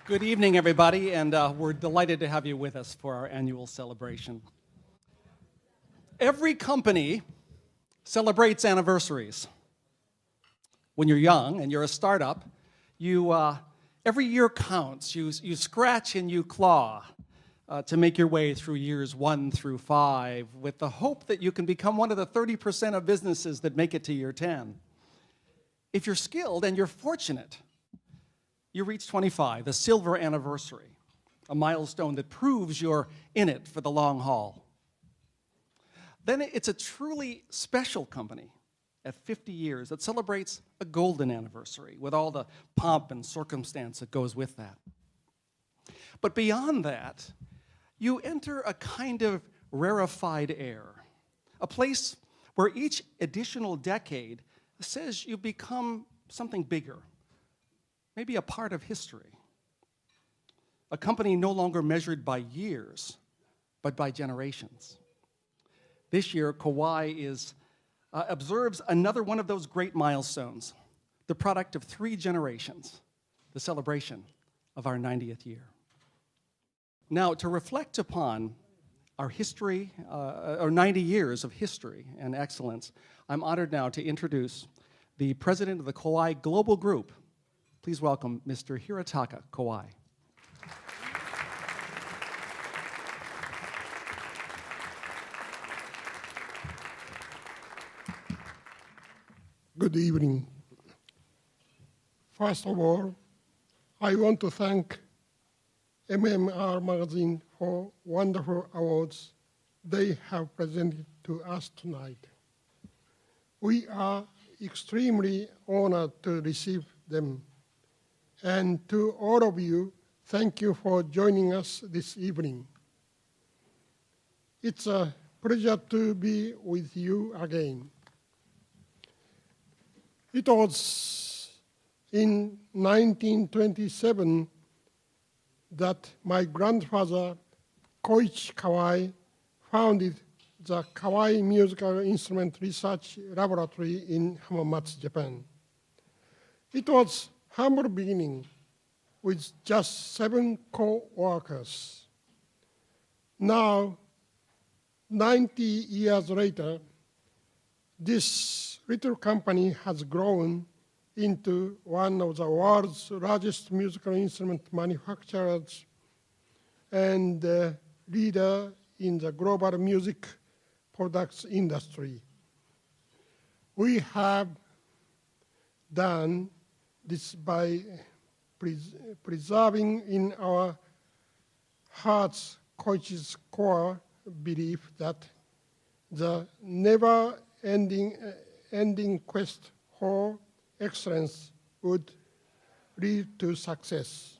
Good evening, everybody, and we're delighted to have you with us for our annual celebration. Every company celebrates anniversaries. When you're young and you're a startup, every year counts. You scratch and you claw to make your way through years 1 through 5 with the hope that you can become one of the 30% of businesses that make it to year 10. If you're skilled and you're fortunate, you reach 25, the silver anniversary, a milestone that proves you're in it for the long haul. Then it's a truly special company at 50 years that celebrates a golden anniversary with all the pomp and circumstance that goes with that. But beyond that, you enter a kind of rarefied air, a place where each additional decade says you become something bigger, maybe a part of history. A company no longer measured by years, but by generations. This year, Kawai observes another one of those great milestones, the product of 3 generations, the celebration of our 90th year. Now, to reflect upon our history, our 90 years of history and excellence, I'm honored now to introduce the president of the Kawai Global Group. Please welcome Mr. Hirotaka Kawai. Good evening. First of all, I want to thank MMR Magazine for wonderful awards they have presented to us tonight. We are extremely honored to receive them. And to all of you, thank you for joining us this evening. It's a pleasure to be with you again. It was in 1927 that my grandfather, Koichi Kawai, founded the Kawai Musical Instrument Research Laboratory in Hamamatsu, Japan. It was humble beginning with just 7 co-workers. Now, 90 years later, this little company has grown into one of the world's largest musical instrument manufacturers and leader in the global music products industry. We have done this by preserving in our hearts Koichi's core belief that the never-ending quest for excellence would lead to success.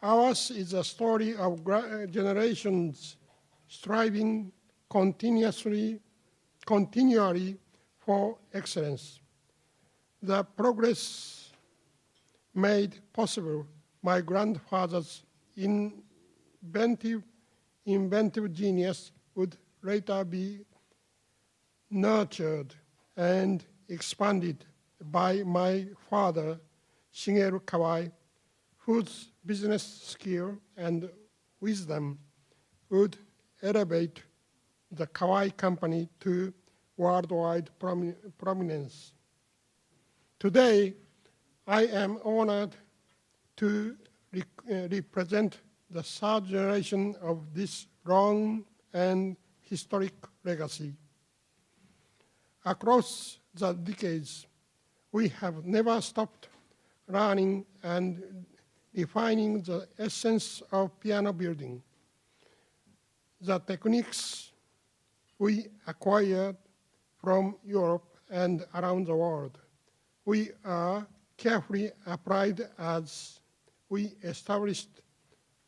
Ours is a story of generations striving continually for excellence. The progress made possible my grandfather's inventive genius would later be nurtured and expanded by my father, Shigeru Kawai, whose business skill and wisdom would elevate the Kawai company to worldwide prominence. Today, I am honored to represent the 3rd generation of this long and historic legacy. Across the decades, we have never stopped learning and defining the essence of piano building. The techniques we acquired from Europe and around the world, we are carefully applied as we established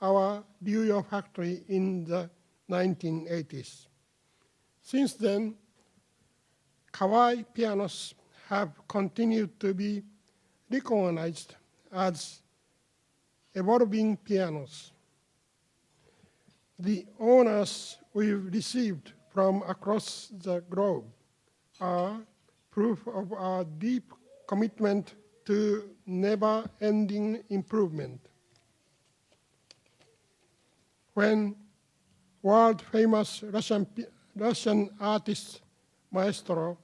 our Ryo factory in the 1980s. Since then, Kawai pianos have continued to be recognized as evolving pianos. The honors we've received from across the globe are proof of our deep commitment to never-ending improvement. When world-famous Russian artist maestro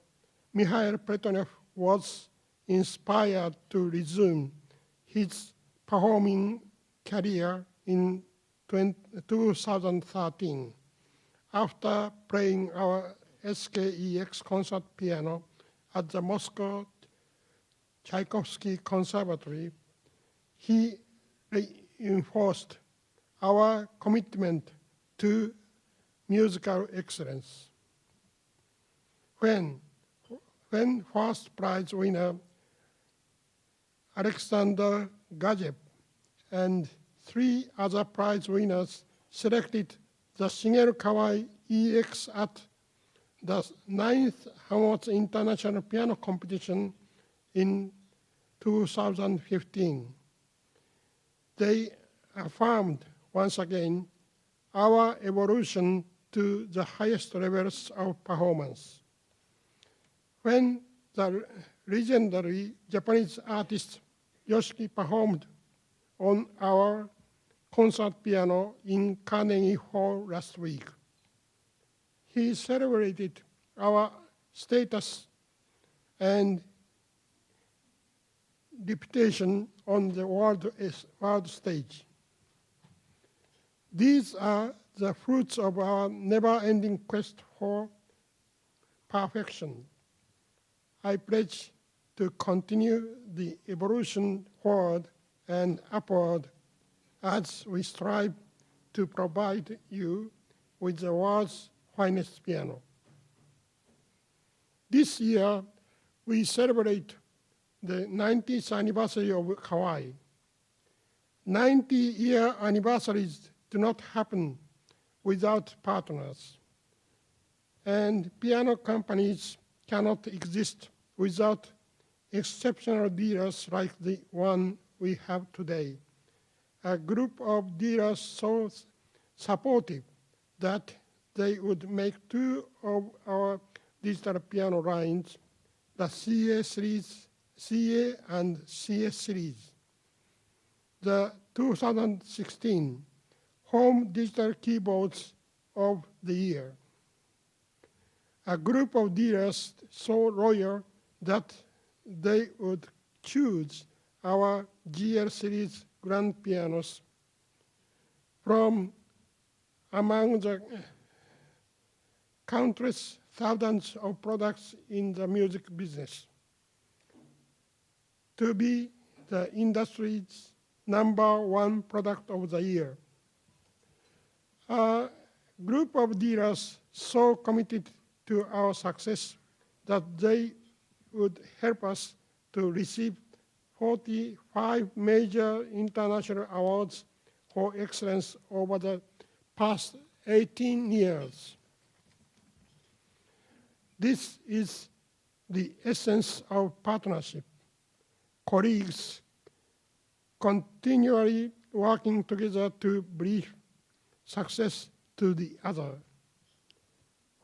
Mikhail Platonev was inspired to resume his performing career in 2013 after playing our SKEX concert piano at the Moscow Tchaikovsky Conservatory, he reinforced our commitment to musical excellence. When first prize winner Alexander Gajev and 3 other prize winners selected the Shigeru Kawai EX at the 9th Hamots International Piano Competition in 2015. They affirmed once again our evolution to the highest levels of performance. When the legendary Japanese artist Yoshiki performed on our concert piano in Carnegie Hall last week, he celebrated our status and reputation on the world stage. These are the fruits of our never-ending quest for perfection. I pledge to continue the evolution forward and upward as we strive to provide you with the world's finest piano. This year, we celebrate the 90th anniversary of Kawai. 90-year anniversaries do not happen without partners, and piano companies cannot exist without exceptional dealers like the one we have today. A group of dealers so supportive that they would make 2 of our digital piano lines, the CA and CS series. The 2016 Home Digital Keyboards of the Year. A group of dealers so loyal that they would choose our GL series grand pianos from among the countless thousands of products in the music business to be the industry's #1 product of the year. A group of dealers so committed to our success that they would help us to receive 45 major international awards for excellence over the past 18 years. This is the essence of partnership. Colleagues continually working together to bring success to the other.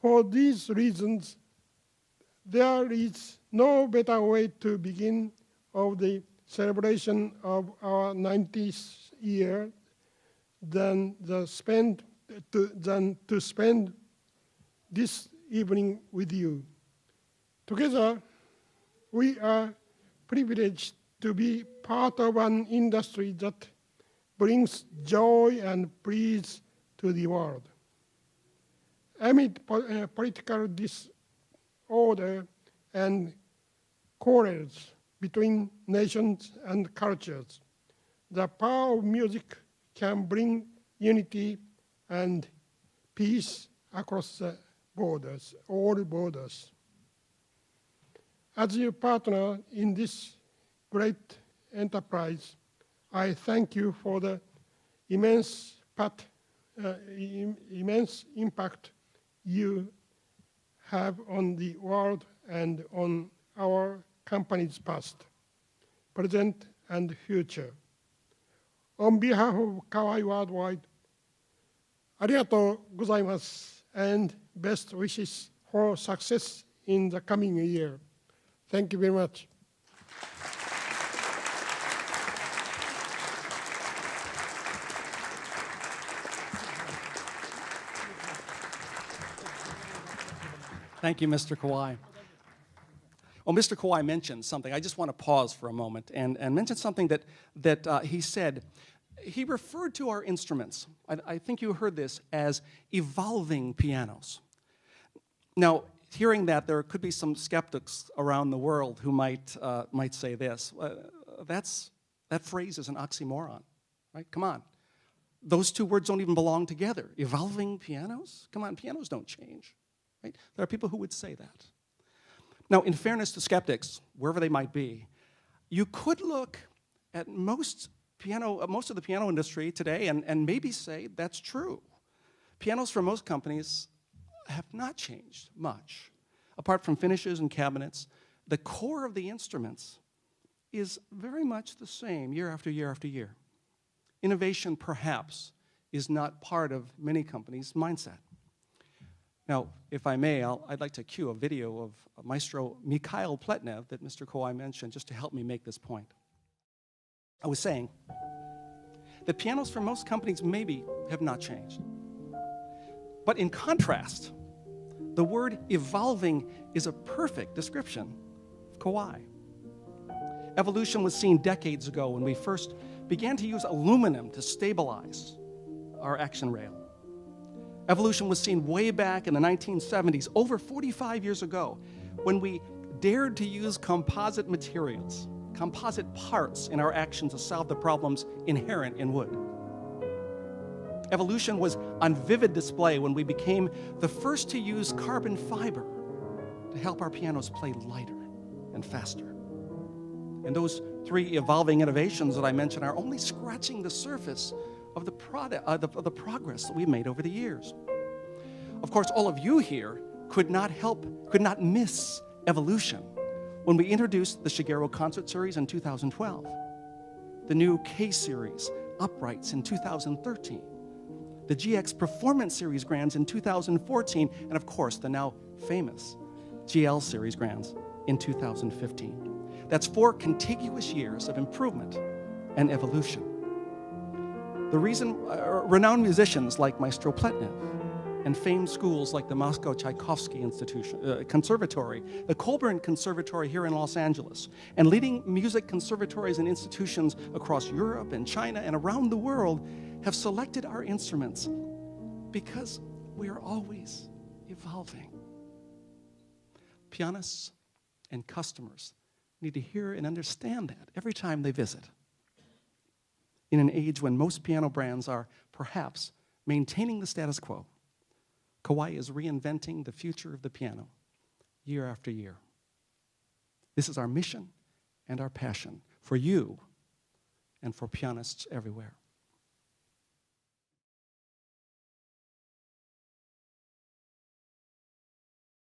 For these reasons, there is no better way to begin of the celebration of our 90th year than to spend this evening with you. Together, we are privileged to be part of an industry that brings joy and peace to the world. Amid political disorder and quarrels between nations and cultures, the power of music can bring unity and peace across the borders, all borders. As your partner in this great enterprise, I thank you for the immense impact you have on the world and on our company's past, present, and future. On behalf of Kawai Worldwide, ありがとうございます and best wishes for success in the coming year. Thank you very much. Thank you, Mr. Kawai. Well, Mr. Kawai mentioned something. I just want to pause for a moment and mention something that he said. He referred to our instruments, I think you heard this, as evolving pianos. Now, hearing that, there could be some skeptics around the world who might say this. That phrase is an oxymoron, right? Come on. Those two words don't even belong together. Evolving pianos? Come on, pianos don't change, right? There are people who would say that. Now, in fairness to skeptics, wherever they might be, you could look at most of the piano industry today and maybe say that's true. Pianos for most companies have not changed much. Apart from finishes and cabinets, the core of the instruments is very much the same year after year after year. Innovation, perhaps, is not part of many companies' mindset. Now, if I may, I'd like to cue a video of Maestro Mikhail Pletnev that Mr. Kawai mentioned just to help me make this point. I was saying that pianos for most companies maybe have not changed. But in contrast, the word evolving is a perfect description of Kawai. Evolution was seen decades ago when we first began to use aluminum to stabilize our action rail. Evolution was seen way back in the 1970s, over 45 years ago, when we dared to use composite materials, composite parts in our actions to solve the problems inherent in wood. Evolution was on vivid display when we became the first to use carbon fiber to help our pianos play lighter and faster. And those three evolving innovations that I mentioned are only scratching the surface of the progress that we've made over the years. Of course, all of you here could not miss evolution when we introduced the Shigeru Concert Series in 2012, the new K-Series uprights in 2013, the GX Performance Series Grands in 2014, and of course, the now famous GL Series Grands in 2015. That's 4 contiguous years of improvement and evolution. The reason renowned musicians like Maestro Pletnev and famed schools like the Moscow Tchaikovsky Conservatory, the Colburn Conservatory here in Los Angeles, and leading music conservatories and institutions across Europe and China and around the world have selected our instruments because we are always evolving. Pianists and customers need to hear and understand that every time they visit. In an age when most piano brands are perhaps maintaining the status quo, Kawai is reinventing the future of the piano year after year. This is our mission and our passion for you and for pianists everywhere.